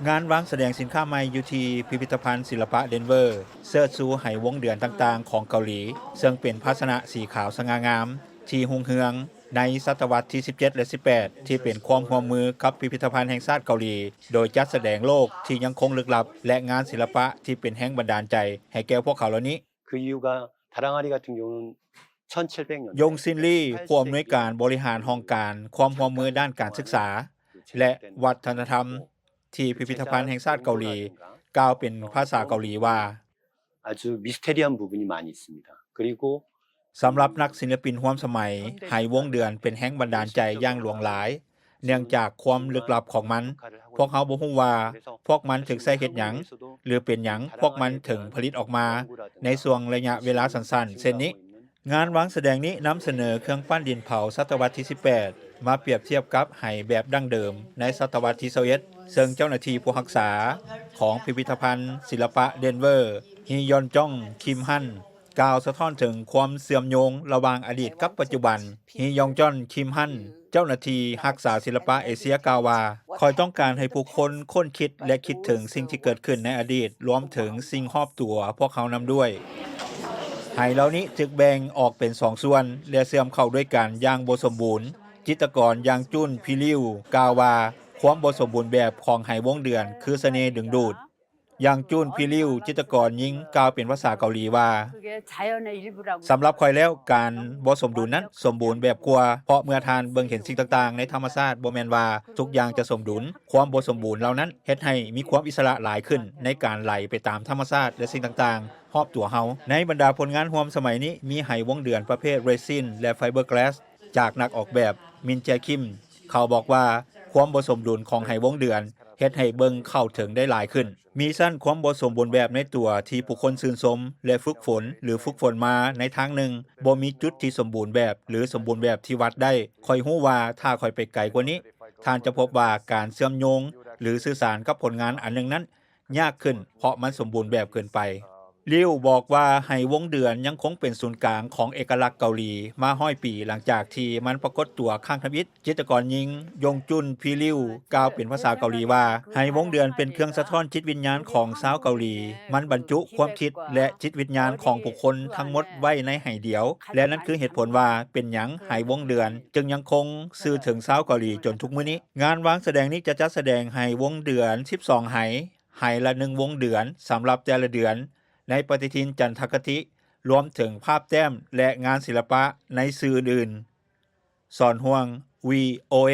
งานวางแสดงสินค้าใหม่อยู่ที่พิพิธภัณฑ์ศิลปะเดนเวอร์เสิร์ชสู่ไหวงเดือนต่างๆของเกาหลีซึ่งเป็นภาชนะสีขาวสง่างามที่รุ่งเรืองในศตวรรษที่ 17 และ 18 ที่เป็นความร่วมมือกับพิพิธภัณฑ์แห่งชาติเกาหลีโดยจัดแสดงโลกที่ยังคงลึกลับและงานศิลปะที่เป็นแรงบันดาลใจให้แก่พวกเขาเหล่านี้그 이유가 다랑아리 같은 경우는 1700년 ยงซินลี่ผู้อำนวยการบริหารห้องการความร่วมมือด้านการศึกษาและวัฒนธรรมที่พิพิธภัณฑ์แห่งชาติเกาหลีกล่าวเป็นภาษาเกาหลีว่า 아주 미스테리한 부분이 많이 있습니다. 그리고 สำหรับนักศิลปินร่วมสมัยไหวงเดือนเป็นแรงบันดาลใจอย่างหลวงหลายเนื่องจากความลึกลับของมันพวกเขาบ่ฮู้ว่าพวกมันถึงใช้เฮ็ดหยังหรือเป็นหยังพวกมันถึงผลิตออกมาในช่วงระยะเวลาสั้นๆเช่นนี้งานวางแสดงนี้นำเสนอเครื่องปั้นดินเผาศตวรรษที่ 18 มาเปรียบเทียบกับไหแบบดั้งเดิมในศตวรรษที่ 21ซึ่งเจ้าหน้าที่ผู้รักษาของพิพิธภัณฑ์ศิลปะเดนเวอร์ฮียอนจองคิมฮันกล่าวสะท้อนถึงความเสื่อมโยงระหว่างอดีตกับปัจจุบันฮียองจอนคิมฮันเจ้าหน้าที่รักษาศิลปะเอเชียกล่าวว่าคอยต้องการให้ผู้คนค้นคิดและคิดถึงสิ่งที่เกิดขึ้นในอดีตรวมถึงสิ่งรอบตัวพวกเขานำด้วยไหเหล่านี้จึกแบ่งออกเป็น2ส่วนและเสื่อมเข้าด้วยกันอย่างบ่สมบูรณ์จิตรกรอย่างจุนพิริวกล่าวว่าความบ่สมบูรณ์แบบของไหวงเดือนคือเสน่ห์ดึงดูดอย่างจูนพิริวจิตรกรหญิงกล่าวเป็นภาษาเกาหลีว่าสำหรับข่อยแล้วการบ่สมดุลนั้นสมบูรณ์แบบกว่าเพราะเมื่อทานเบิ่งเห็นสิ่งต่างๆในธรรมชาติบ่แม่นว่าทุกอย่างจะสมดุลความบ่สมบูรณ์เหล่านั้นเฮ็ดให้มีความอิสระหลายขึ้นในการไหลไปตามธรรมชาติและสิ่งต่างๆรอบตัวเฮาในบรรดาผลงานร่วมสมัยนี้มีไหวงเดือนประเภทเรซินและไฟเบอร์กลาสจากนักออกแบบมินแจคิมเขาบอกว่าความบ่สมดุลของไหวงเดือนเฮ็ดให้เบิ่งเข้าถึงได้หลายขึ้นมีสั้นความบ่สมบูรณ์แบบในตัวที่ผู้คนชื่นชมและฝึกฝนหรือฝึกฝนมาในทางหนึ่งบ่มีจุดที่สมบูรณ์แบบหรือสมบูรณ์แบบที่วัดได้ค่อยฮู้ว่าถ้าค่อยไปไกลกว่านี้ท่านจะพบว่าการเชื่อมโยงหรือสื่อสารกับผลงานอันหนึ่งนั้นยากขึ้นเพราะมันสมบูรณ์แบบเกินไปลิวบอกว่าไหวงเดือนยังคงเป็นศูนย์กลางของเอกลักษณ์เกาหลีมา100 ปีหลังจากที่มันปรากฏตัวข้างทมิตจิตรกรหญิงยงจุนพีริวกล่าวเป็นภาษาเกาหลีว่าไหวงเดือนเป็นเครื่องสะท้อนจิตวิญญาณของชาวเกาหลีมันบรรจุความคิดและจิตวิญญาณของผู้คนทั้งหมดไว้ในไหเดียวและนั่นคือเหตุผลว่าเป็นหยังไหวงเดือนจึงยังคงสื่อถึงชาวเกาหลีจนทุกมื้อนี้งานวางแสดงนี้จะจัดแสดงไหวงเดือน12ไหละ1วงเดือนสำหรับแต่ละเดือนในปฏิทินจันทคติรวมถึงภาพแต้มและงานศิลปะในสื่ออื่นสอนห่วง VOA